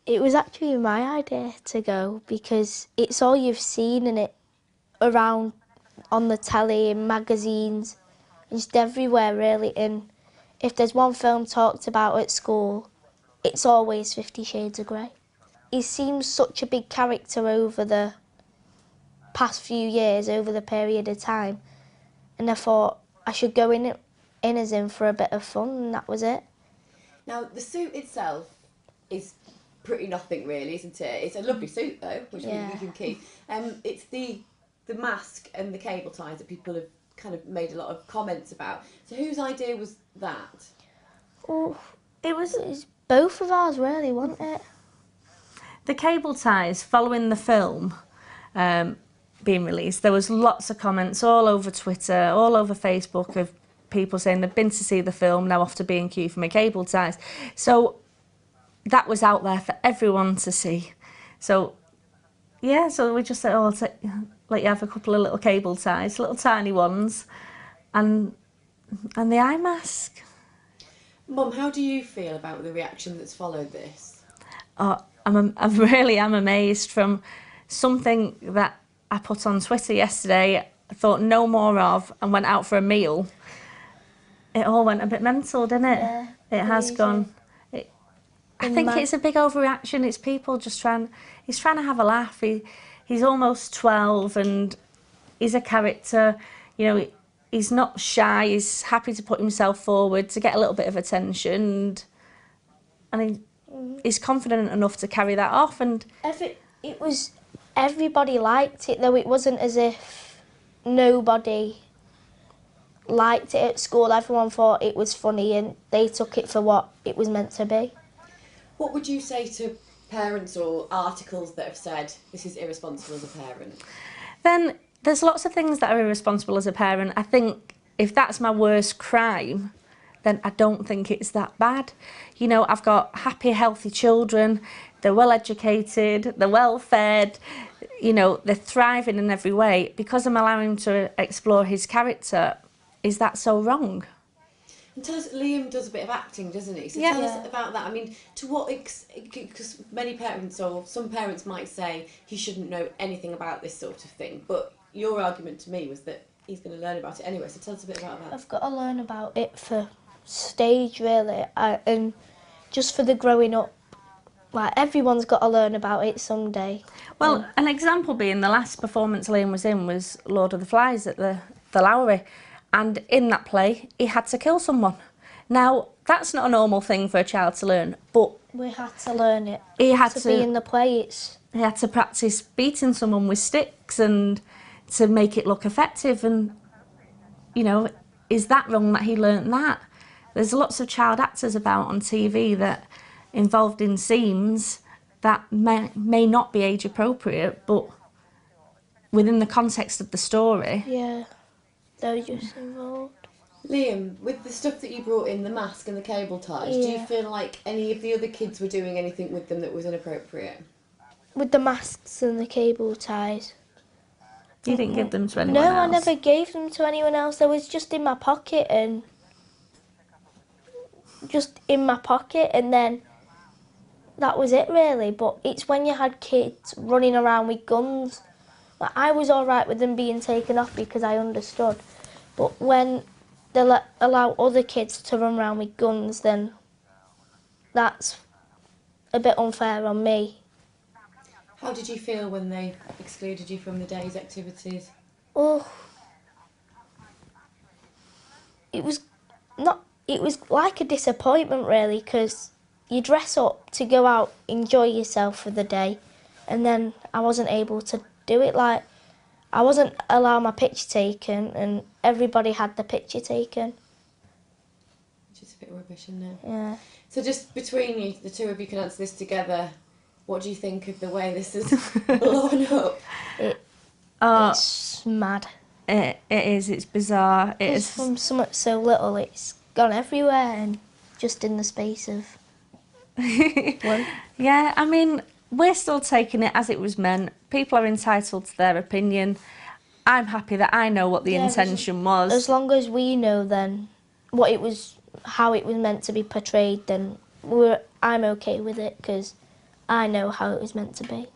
It was actually my idea to go because it's all you've seen in it around on the telly, in magazines, and just everywhere really. And if there's one film talked about at school, it's always 50 Shades of Grey. He seems such a big character over the past few years, over the period of time, and I thought I should go in as him for a bit of fun, and that was it. Now, the suit itself is pretty nothing really, isn't it? It's a lovely suit though, which Yeah. we can keep. It's the mask and the cable ties that people have kind of made a lot of comments about. So whose idea was that? Oh, it was both of ours really, wasn't it? The cable ties following the film being released, there was lots of comments all over Twitter, all over Facebook of people saying they've been to see the film, now off to B&Q for my cable ties. So that was out there for everyone to see. So yeah, so we just said, oh, let you have a couple of little cable ties, little tiny ones, and the eye mask. Mum, how do you feel about the reaction that's followed this? Oh, I really am amazed. From something that I put on Twitter yesterday, I thought no more of, and went out for a meal. It all went a bit mental, didn't it? Yeah, it has gone. I think it's a big overreaction. It's people just he's trying to have a laugh. He's almost 12 and he's a character. You know, he's not shy. He's happy to put himself forward to get a little bit of attention, and he's confident enough to carry that off. And everybody liked it though. It wasn't as if nobody liked it at school. Everyone thought it was funny and they took it for what it was meant to be. What would you say to parents or articles that have said this is irresponsible as a parent? Then there's lots of things that are irresponsible as a parent. I think if that's my worst crime, then I don't think it's that bad. You know, I've got happy, healthy children. They're well educated, they're well fed, you know, they're thriving in every way. Because I'm allowing him to explore his character, is that so wrong? And tell us, Liam does a bit of acting, doesn't he? So Yeah. tell us about that. I mean, to what because many parents or some parents might say he shouldn't know anything about this sort of thing, but your argument to me was that he's going to learn about it anyway. So tell us a bit about that. I've got to learn about it for stage really, and just for the growing up. Like everyone's got to learn about it someday. Well, an example being the last performance Liam was in was Lord of the Flies at the Lowry. And in that play, he had to kill someone. Now, that's not a normal thing for a child to learn, but we had to learn it. He had to be in the play. He had to practice beating someone with sticks and to make it look effective. And, you know, is that wrong that he learnt that? There's lots of child actors about on TV that involved in scenes that may not be age appropriate, but within the context of the story. Yeah. They're just involved. Liam, with the stuff that you brought in, the mask and the cable ties, do you feel like any of the other kids were doing anything with them that was inappropriate? With the masks and the cable ties. You didn't give them to anyone else? No, I never gave them to anyone else. They was just in my pocket and then that was it really. But it's when you had kids running around with guns. Like, I was all right with them being taken off because I understood. But when they allow other kids to run around with guns, then that's a bit unfair on me. How did you feel when they excluded you from the day's activities? Oh, it was like a disappointment really, because you dress up to go out, enjoy yourself for the day, and then I wasn't able to do it. Like, I wasn't allowed my picture taken and everybody had the picture taken. Which is a bit rubbish, isn't it? Yeah. So just between you, the two of you can answer this together. What do you think of the way this has blown up? It's mad. It is, it's bizarre. It's from something so little, it's gone everywhere and just in the space of one. Yeah, I mean, we're still taking it as it was meant. People are entitled to their opinion. I'm happy that I know what the intention was. As long as we know then what it was, how it was meant to be portrayed, then I'm okay with it, because I know how it was meant to be.